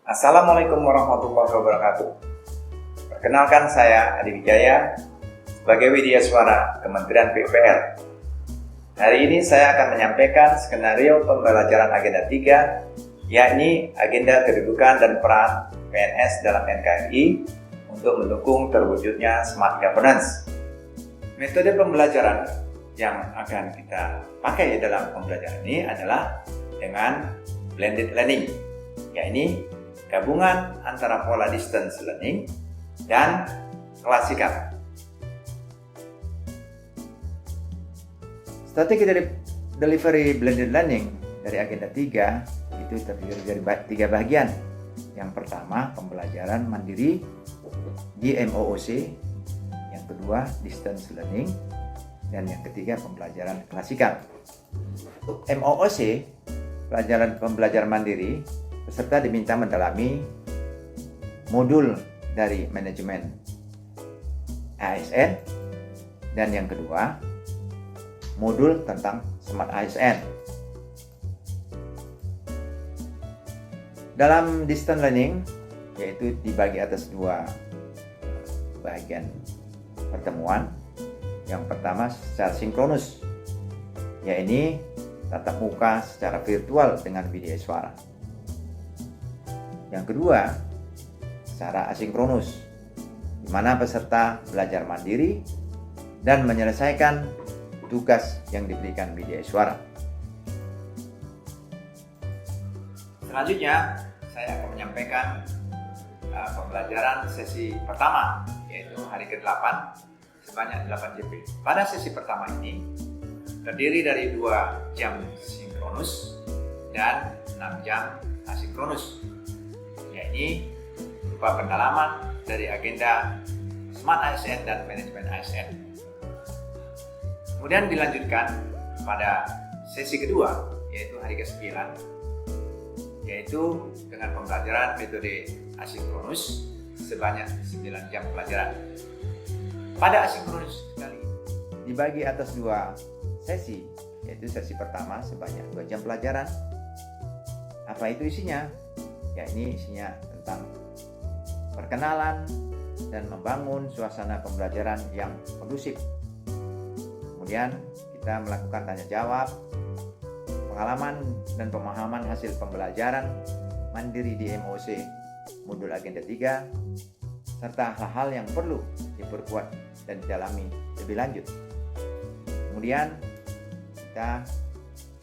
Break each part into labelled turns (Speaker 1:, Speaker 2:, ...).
Speaker 1: Assalamualaikum warahmatullahi wabarakatuh. Perkenalkan, saya Adi Wijaya sebagai Widya Suara Kementerian PUPR. Hari ini saya akan menyampaikan skenario pembelajaran agenda 3, yakni agenda kedudukan dan peran PNS dalam NKRI untuk mendukung terwujudnya smart governance. Metode pembelajaran yang akan kita pakai dalam pembelajaran ini adalah dengan blended learning, yakni gabungan antara pola distance learning dan klasikal. Strategi dari delivery blended learning dari agenda 3 itu terdiri dari 3 bagian. Yang pertama, pembelajaran mandiri di MOOC, yang kedua distance learning, dan yang ketiga pembelajaran klasikal. Untuk MOOC, pembelajaran mandiri, peserta diminta mendalami modul dari manajemen ASN, dan yang kedua modul tentang Smart ASN. Dalam distance learning, yaitu dibagi atas 2 bagian pertemuan. Yang pertama secara sinkronus, yaitu tatap muka secara virtual dengan Widya Suara. Yang kedua, secara asinkronus, di mana peserta belajar mandiri dan menyelesaikan tugas yang diberikan Widya Suara. Selanjutnya, saya akan menyampaikan pembelajaran sesi pertama, yaitu hari ke-8 sebanyak 8 JP. Pada sesi pertama ini terdiri dari 2 jam sinkronus dan 6 jam asinkronus. Ini berupa pendalaman dari agenda Smart ASN dan Manajemen ASN. Kemudian dilanjutkan pada sesi kedua, yaitu hari ke-9, yaitu dengan pembelajaran metode asinkronus sebanyak 9 jam pelajaran. Pada asinkronus kali ini dibagi atas 2 sesi, yaitu sesi pertama sebanyak 2 jam pelajaran. Apa itu isinya? Ya, ini isinya tentang perkenalan dan membangun suasana pembelajaran yang kondusif. Kemudian kita melakukan tanya jawab, pengalaman dan pemahaman hasil pembelajaran mandiri di MOOC modul agenda 3, serta hal-hal yang perlu diperkuat dan didalami lebih lanjut. Kemudian kita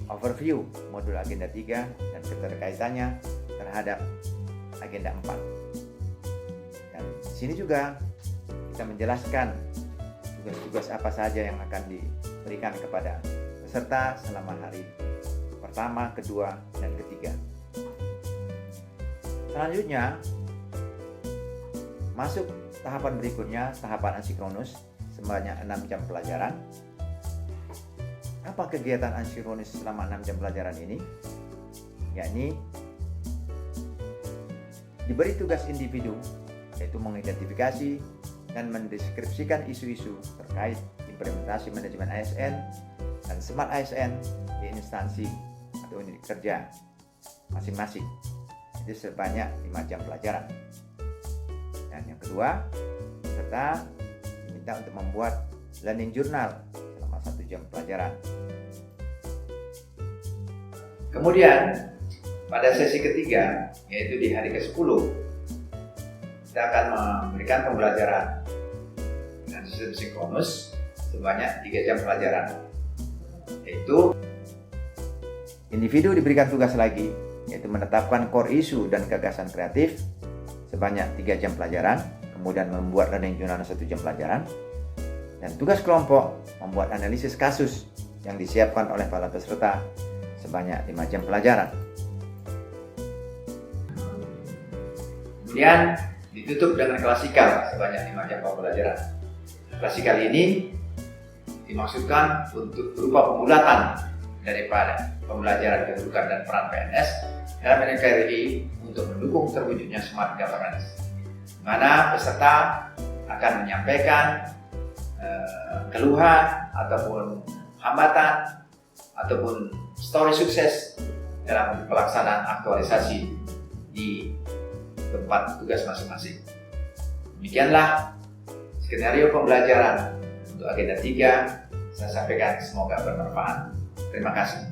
Speaker 1: overview modul agenda 3 dan keterkaitannya terhadap agenda 4. Dan di sini juga kita menjelaskan tugas-tugas apa saja yang akan diberikan kepada peserta selama hari pertama, kedua, dan ketiga. Selanjutnya, masuk tahapan berikutnya, tahapan asinkronus sebanyak 6 jam pelajaran. Apa kegiatan asinkronus selama 6 jam pelajaran ini? Yakni diberi tugas individu, yaitu mengidentifikasi dan mendeskripsikan isu-isu terkait implementasi manajemen ASN dan Smart ASN di instansi atau unit kerja masing-masing. Itu sebanyak 5 jam pelajaran. Dan yang kedua, peserta diminta untuk membuat learning journal selama 1 jam pelajaran. Kemudian pada sesi ketiga, yaitu di hari ke-10, kita akan memberikan pembelajaran dengan sistem sinkronus sebanyak 3 jam pelajaran. Yaitu individu diberikan tugas lagi, yaitu menetapkan core issue dan gagasan kreatif sebanyak 3 jam pelajaran, kemudian membuat learning journal 1 jam pelajaran, dan tugas kelompok membuat analisis kasus yang disiapkan oleh para peserta sebanyak 5 jam pelajaran. Kemudian ditutup dengan klasikal sebanyak 5 jam pembelajaran. Klasikal ini dimaksudkan untuk berupa pembulatan daripada pembelajaran kedudukan dan peran PNS dalam NKRI untuk mendukung terwujudnya smart governance, di mana peserta akan menyampaikan keluhan ataupun hambatan ataupun story sukses dalam pelaksanaan aktualisasi di tempat tugas masing-masing. Demikianlah skenario pembelajaran untuk agenda 3 saya sampaikan, semoga bermanfaat. Terima kasih.